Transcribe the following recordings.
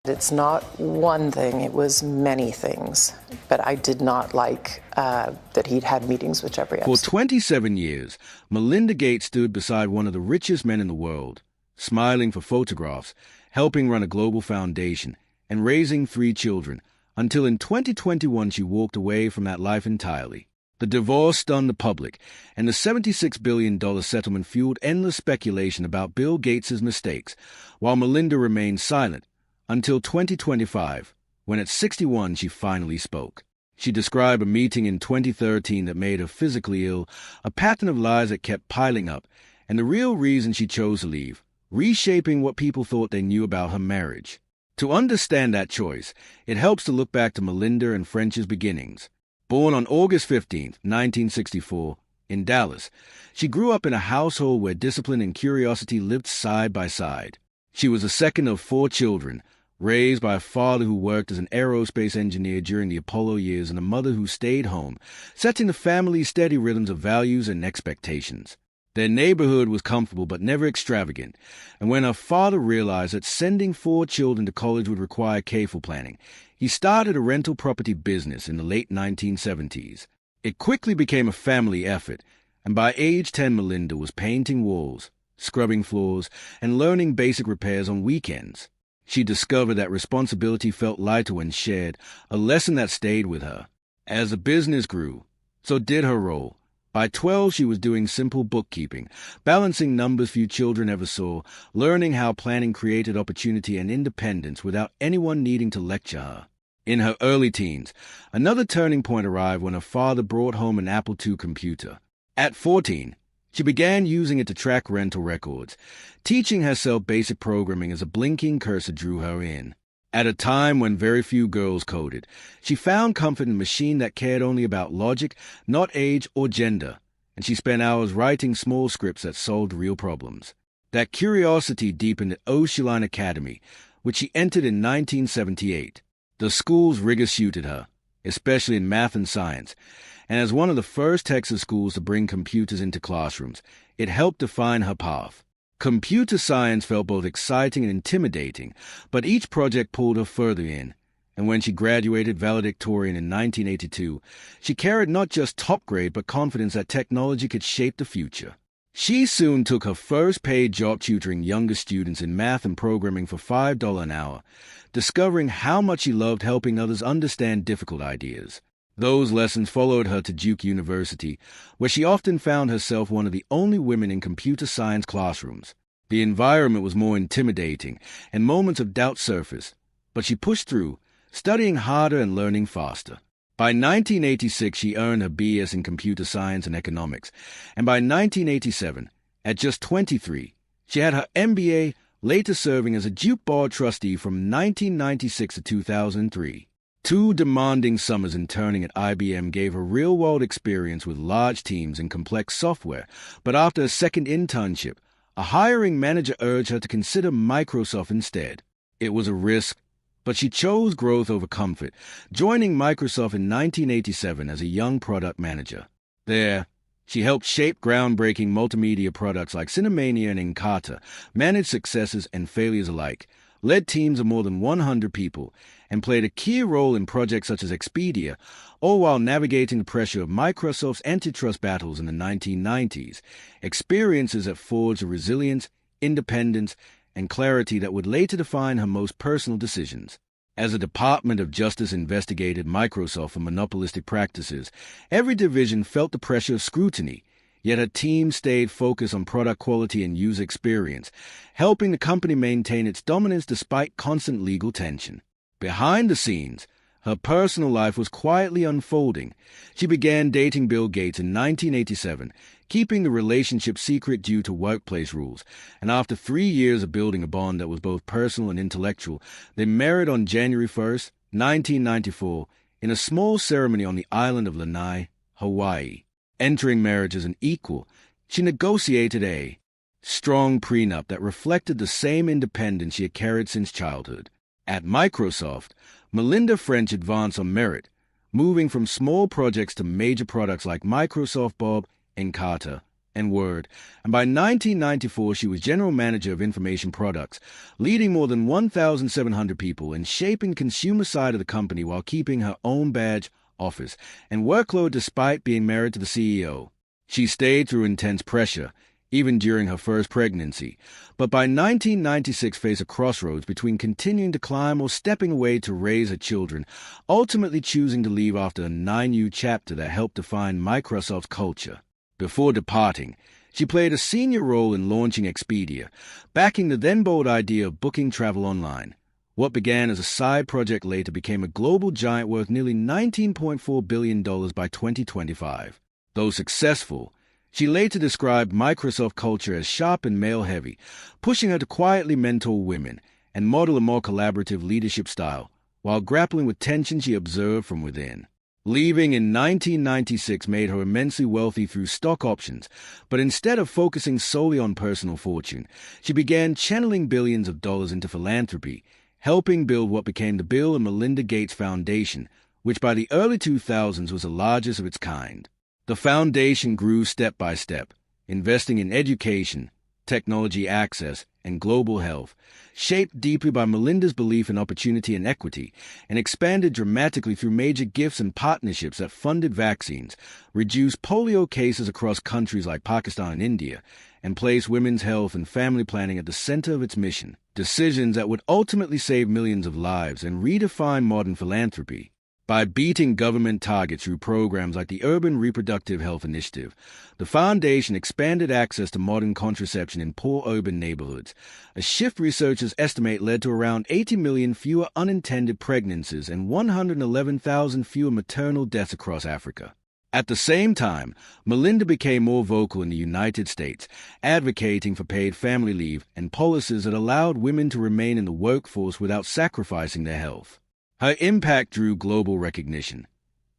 It's not one thing, it was many things. But I did not like that he'd had meetings with Jeffrey Epstein. For 27 years, Melinda Gates stood beside one of the richest men in the world, smiling for photographs, helping run a global foundation, and raising 3 children, until in 2021 she walked away from that life entirely. The divorce stunned the public, and the $76 billion settlement fueled endless speculation about Bill Gates' mistakes, while Melinda remained silent until 2025, when at 61 she finally spoke. She described a meeting in 2013 that made her physically ill, a pattern of lies that kept piling up, and the real reason she chose to leave, reshaping what people thought they knew about her marriage. To understand that choice, it helps to look back to Melinda and French's beginnings. Born on August 15, 1964, in Dallas, she grew up in a household where discipline and curiosity lived side by side. She was the second of 4 children, raised by a father who worked as an aerospace engineer during the Apollo years and a mother who stayed home, setting the family's steady rhythms of values and expectations. Their neighborhood was comfortable but never extravagant, and when her father realized that sending 4 children to college would require careful planning, he started a rental property business in the late 1970s. It quickly became a family effort, and by age 10 Melinda was painting walls, scrubbing floors, and learning basic repairs on weekends. She discovered that responsibility felt lighter when shared, a lesson that stayed with her. As the business grew, so did her role. By 12, she was doing simple bookkeeping, balancing numbers few children ever saw, learning how planning created opportunity and independence without anyone needing to lecture her. In her early teens, another turning point arrived when her father brought home an Apple II computer. At 14, she began using it to track rental records. Teaching herself basic programming as a blinking cursor drew her in. At a time when very few girls coded, she found comfort in a machine that cared only about logic, not age or gender, and she spent hours writing small scripts that solved real problems. That curiosity deepened at Ocealine Academy, which she entered in 1978. The school's rigor suited her, especially in math and science, and as one of the first Texas schools to bring computers into classrooms, it helped define her path. Computer science felt both exciting and intimidating, but each project pulled her further in, and when she graduated valedictorian in 1982, she carried not just top grade but confidence that technology could shape the future. She soon took her first paid job tutoring younger students in math and programming for $5 an hour, discovering how much she loved helping others understand difficult ideas. Those lessons followed her to Duke University, where she often found herself one of the only women in computer science classrooms. The environment was more intimidating, and moments of doubt surfaced, but she pushed through, studying harder and learning faster. By 1986, she earned her B.S. in computer science and economics, and by 1987, at just 23, she had her MBA, later serving as a Duke Board trustee from 1996 to 2003. 2 demanding summers interning at IBM gave her real-world experience with large teams and complex software, but after a second internship, a hiring manager urged her to consider Microsoft instead. It was a risk, but she chose growth over comfort, joining Microsoft in 1987 as a young product manager. There, she helped shape groundbreaking multimedia products like Cinemania and Encarta, managed successes and failures alike, led teams of more than 100 people, and played a key role in projects such as Expedia, all while navigating the pressure of Microsoft's antitrust battles in the 1990s, experiences that forged a resilience, independence, and clarity that would later define her most personal decisions. As the Department of Justice investigated Microsoft for monopolistic practices, every division felt the pressure of scrutiny, yet her team stayed focused on product quality and user experience, helping the company maintain its dominance despite constant legal tension. Behind the scenes, her personal life was quietly unfolding. She began dating Bill Gates in 1987, keeping the relationship secret due to workplace rules, and after 3 years of building a bond that was both personal and intellectual, they married on January 1st, 1994, in a small ceremony on the island of Lanai, Hawaii. Entering marriage as an equal, she negotiated a strong prenup that reflected the same independence she had carried since childhood. At Microsoft, Melinda French advanced on merit, moving from small projects to major products like Microsoft Bob, Encarta, and Word, and by 1994 she was general manager of information products, leading more than 1,700 people and shaping the consumer side of the company while keeping her own badge, office, and workload despite being married to the CEO. She stayed through intense pressure, even during her first pregnancy, but by 1996 faced a crossroads between continuing to climb or stepping away to raise her children, ultimately choosing to leave after a 9-year chapter that helped define Microsoft's culture. Before departing, she played a senior role in launching Expedia, backing the then bold idea of booking travel online. What began as a side project later became a global giant worth nearly $19.4 billion by 2025. Though successful, she later described Microsoft culture as sharp and male-heavy, pushing her to quietly mentor women and model a more collaborative leadership style, while grappling with tensions she observed from within. Leaving in 1996 made her immensely wealthy through stock options, but instead of focusing solely on personal fortune, she began channeling billions of dollars into philanthropy, helping build what became the Bill and Melinda Gates Foundation, which by the early 2000s was the largest of its kind. The foundation grew step by step, investing in education, technology access, and global health, shaped deeply by Melinda's belief in opportunity and equity, and expanded dramatically through major gifts and partnerships that funded vaccines, reduced polio cases across countries like Pakistan and India, and placed women's health and family planning at the center of its mission, decisions that would ultimately save millions of lives and redefine modern philanthropy. By beating government targets through programs like the Urban Reproductive Health Initiative, the foundation expanded access to modern contraception in poor urban neighborhoods, a shift researchers estimate led to around 80 million fewer unintended pregnancies and 111,000 fewer maternal deaths across Africa. At the same time, Melinda became more vocal in the United States, advocating for paid family leave and policies that allowed women to remain in the workforce without sacrificing their health. Her impact drew global recognition.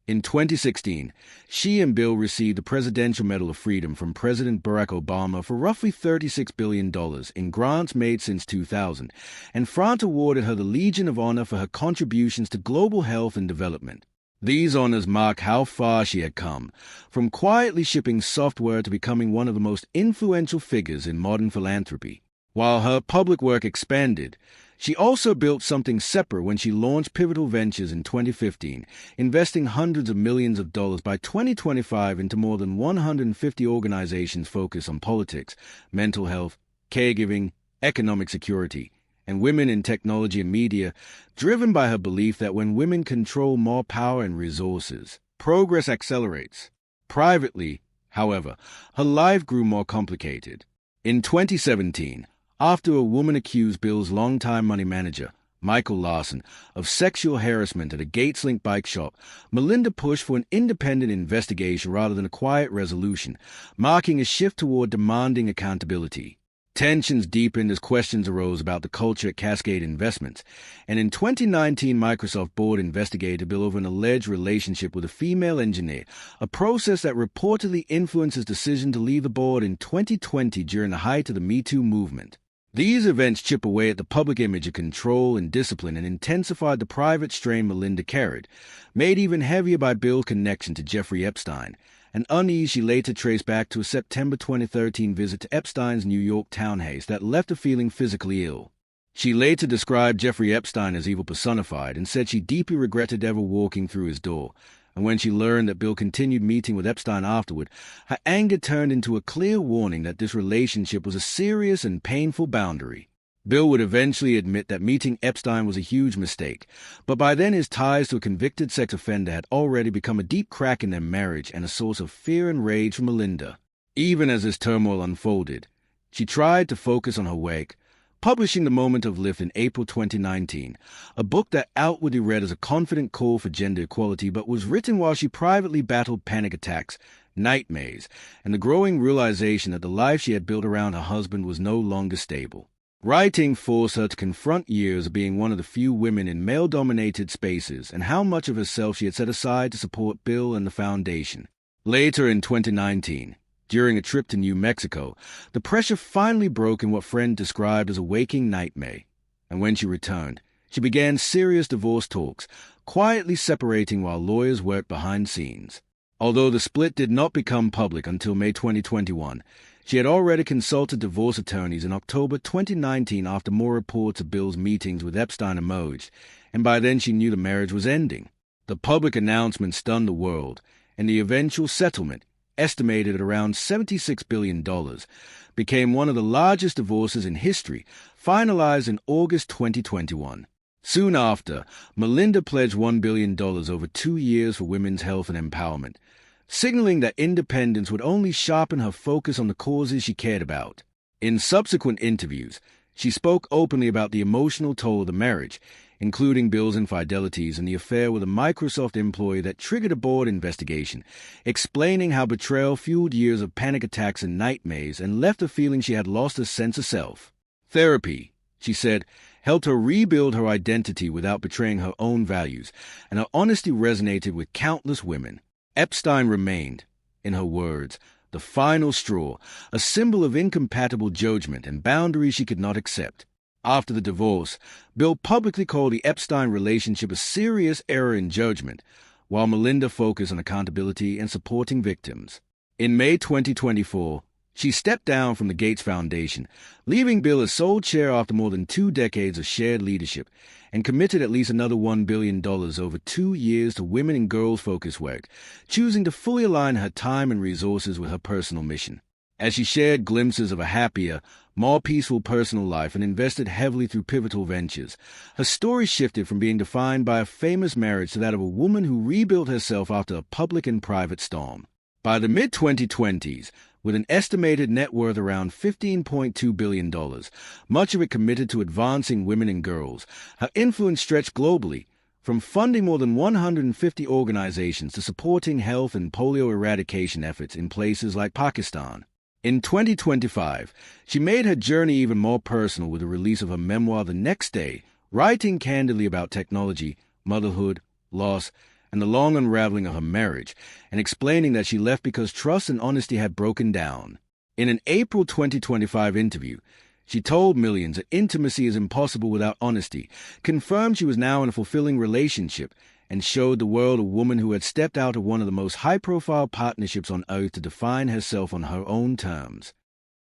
In 2016, she and Bill received the Presidential Medal of Freedom from President Barack Obama for roughly $36 billion in grants made since 2000, and France awarded her the Legion of Honor for her contributions to global health and development. These honors mark how far she had come, from quietly shipping software to becoming one of the most influential figures in modern philanthropy. While her public work expanded, she also built something separate when she launched Pivotal Ventures in 2015, investing hundreds of millions of dollars by 2025 into more than 150 organizations focused on politics, mental health, caregiving, economic security, and women in technology and media, driven by her belief that when women control more power and resources, progress accelerates. Privately, however, her life grew more complicated. In 2017, after a woman accused Bill's longtime money manager, Michael Larson, of sexual harassment at a Gates-linked bike shop, Melinda pushed for an independent investigation rather than a quiet resolution, marking a shift toward demanding accountability. Tensions deepened as questions arose about the culture at Cascade Investments, and in 2019 Microsoft board investigated Bill over an alleged relationship with a female engineer, a process that reportedly influenced his decision to leave the board in 2020 during the height of the Me Too movement. These events chip away at the public image of control and discipline and intensified the private strain Melinda carried, made even heavier by Bill's connection to Jeffrey Epstein, an unease she later traced back to a September 2013 visit to Epstein's New York townhouse that left her feeling physically ill. She later described Jeffrey Epstein as evil personified and said she deeply regretted ever walking through his door. And when she learned that Bill continued meeting with Epstein afterward, her anger turned into a clear warning that this relationship was a serious and painful boundary. Bill would eventually admit that meeting Epstein was a huge mistake, but by then his ties to a convicted sex offender had already become a deep crack in their marriage and a source of fear and rage for Melinda. Even as this turmoil unfolded, she tried to focus on her wake, publishing The Moment of Lift in April 2019, a book that outwardly read as a confident call for gender equality but was written while she privately battled panic attacks, nightmares, and the growing realization that the life she had built around her husband was no longer stable. Writing forced her to confront years of being one of the few women in male-dominated spaces and how much of herself she had set aside to support Bill and the foundation. Later in 2019, during a trip to New Mexico, the pressure finally broke in what friend described as a waking nightmare, and when she returned, she began serious divorce talks, quietly separating while lawyers worked behind scenes. Although the split did not become public until May 2021, she had already consulted divorce attorneys in October 2019 after more reports of Bill's meetings with Epstein emerged, and by then she knew the marriage was ending. The public announcement stunned the world, and the eventual settlement, estimated at around $76 billion, became one of the largest divorces in history, finalized in August 2021. Soon after, Melinda pledged $1 billion over 2 years for women's health and empowerment, signaling that independence would only sharpen her focus on the causes she cared about. In subsequent interviews, she spoke openly about the emotional toll of the marriage, including Bill's infidelities and the affair with a Microsoft employee that triggered a board investigation, explaining how betrayal fueled years of panic attacks and nightmares and left her feeling she had lost a sense of self. Therapy, she said, helped her rebuild her identity without betraying her own values, and her honesty resonated with countless women. Epstein remained, in her words, the final straw, a symbol of incompatible judgment and boundaries she could not accept. After the divorce, Bill publicly called the Epstein relationship a serious error in judgment, while Melinda focused on accountability and supporting victims. In May 2024, she stepped down from the Gates Foundation, leaving Bill as sole chair after more than 2 decades of shared leadership, and committed at least another $1 billion over 2 years to women and girls-focused work, choosing to fully align her time and resources with her personal mission. As she shared glimpses of a happier, more peaceful personal life and invested heavily through pivotal ventures, her story shifted from being defined by a famous marriage to that of a woman who rebuilt herself after a public and private storm. By the mid-2020s, with an estimated net worth around $15.2 billion, much of it committed to advancing women and girls, her influence stretched globally, from funding more than 150 organizations to supporting health and polio eradication efforts in places like Pakistan. In 2025, she made her journey even more personal with the release of her memoir The Next Day, writing candidly about technology, motherhood, loss, and the long unraveling of her marriage, and explaining that she left because trust and honesty had broken down. In an April 2025 interview, she told millions that intimacy is impossible without honesty, confirmed she was now in a fulfilling relationship, and showed the world a woman who had stepped out of one of the most high-profile partnerships on earth to define herself on her own terms.